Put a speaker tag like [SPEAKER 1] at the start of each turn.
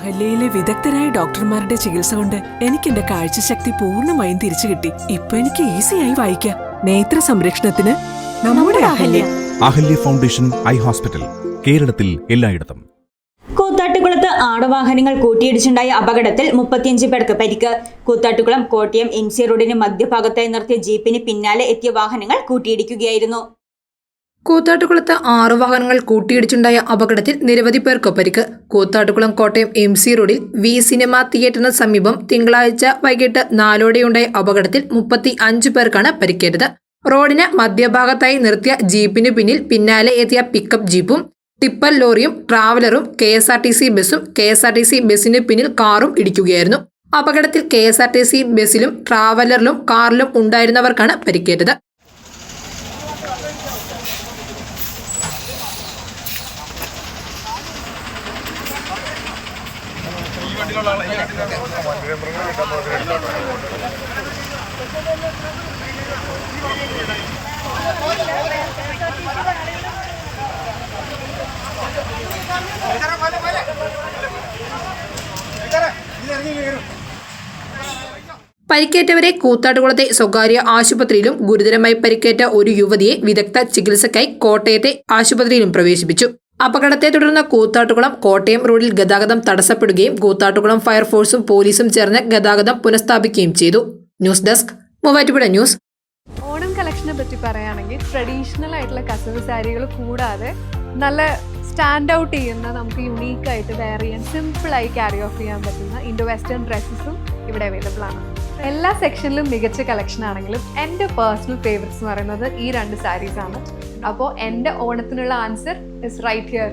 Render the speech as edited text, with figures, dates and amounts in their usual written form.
[SPEAKER 1] അഹല്യയിലെ വിദഗ്ധരായ ഡോക്ടർമാരുടെ ചികിത്സ കൊണ്ട് എനിക്ക് എന്റെ കാഴ്ചശക്തി പൂർണ്ണമായും തിരിച്ചു കിട്ടി. ഇപ്പൊ എനിക്ക് ഈസിയായി വായിക്കാം. നേത്ര സംരക്ഷണത്തിന് നമ്മുടെ Ahalya.
[SPEAKER 2] Ahalya foundation eye hospital, കേരളത്തിൽ എല്ലായിടത്തും.
[SPEAKER 3] കൂത്താട്ടുകുളത്ത് ആടുവാഹനങ്ങൾ കൂട്ടിയിടിച്ചുണ്ടായ അപകടത്തിൽ 35 പേർക്ക് പരിക്ക്. കൂത്താട്ടുകുളം കോട്ടയം MC റോഡിന് മധ്യഭാഗത്തായി നിർത്തിയ ജീപ്പിന് പിന്നാലെ എത്തിയ വാഹനങ്ങൾ കൂട്ടിയിടിക്കുകയായിരുന്നു.
[SPEAKER 4] കൂത്താട്ടുകുളത്ത് 6 വാഹനങ്ങൾ കൂട്ടിയിടിച്ചുണ്ടായ അപകടത്തിൽ നിരവധി പേർക്ക് പരിക്ക്. കൂത്താട്ടുകുളം കോട്ടയം MC റോഡിൽ വി സിനിമ തിയേറ്ററിന് സമീപം തിങ്കളാഴ്ച വൈകിട്ട് 4:00-ഓടെയുണ്ടായ അപകടത്തിൽ 35 പേർക്കാണ് പരിക്കേറ്റത്. റോഡിന് മധ്യഭാഗത്തായി നിർത്തിയ ജീപ്പിന് പിന്നാലെ എത്തിയ പിക്കപ്പ് ജീപ്പും ടിപ്പർ ലോറിയും ട്രാവലറും KSRTC ബസും KSRTC ബസിന് പിന്നിൽ കാറും ഇടിക്കുകയായിരുന്നു. അപകടത്തിൽ KSRTC ബസിലും ട്രാവലറിലും കാറിലും ഉണ്ടായിരുന്നവർക്കാണ് പരിക്കേറ്റത്. പരിക്കേറ്റവരെ കൂത്താട്ടുകുളത്തെ സ്വകാര്യ ആശുപത്രിയിലും ഗുരുതരമായി പരിക്കേറ്റ ഒരു യുവതിയെ വിദഗ്ധ ചികിത്സയ്ക്കായി കോട്ടയത്തെ ആശുപത്രിയിലും പ്രവേശിപ്പിച്ചു. അപകടത്തെ തുടർന്ന് കൂത്താട്ടുകുളം കോട്ടയം റോഡിൽ ഗതാഗതം തടസ്സപ്പെടുകയും കൂത്താട്ടുകുളം ഫയർഫോഴ്സും പോലീസും ചേർന്ന് ഗതാഗതം പുനഃസ്ഥാപിക്കുകയും ചെയ്തു. News desk, Muvattupuzha news.
[SPEAKER 5] Onam കളക്ഷനെ പറ്റി പറയുകയാണെങ്കിൽ ട്രഡീഷണൽ ആയിട്ടുള്ള കസവ് സാരികൾ കൂടാതെ നല്ല സ്റ്റാൻഡ് ഔട്ട് ചെയ്യുന്ന, നമുക്ക് യുണീക്കായിട്ട് വെയർ ചെയ്യാൻ സിമ്പിളായി ക്യാരി ഓഫ് ചെയ്യാൻ പറ്റുന്ന ഇൻഡോ വെസ്റ്റേൺ ഡ്രസ്സസും ഇവിടെ അവൈലബിൾ ആണ്. എല്ലാ സെക്ഷനിലും മികച്ച കളക്ഷൻ ആണെങ്കിലും എൻ്റെ പേഴ്സണൽ ഫേവറേറ്റ്സ് എന്ന് പറയുന്നത് ഈ 2 സാരീസാണ്. അപ്പോൾ എൻ്റെ ഓണത്തിനുള്ള ആൻസർ ഇസ് റൈറ്റ് ഹിയർ.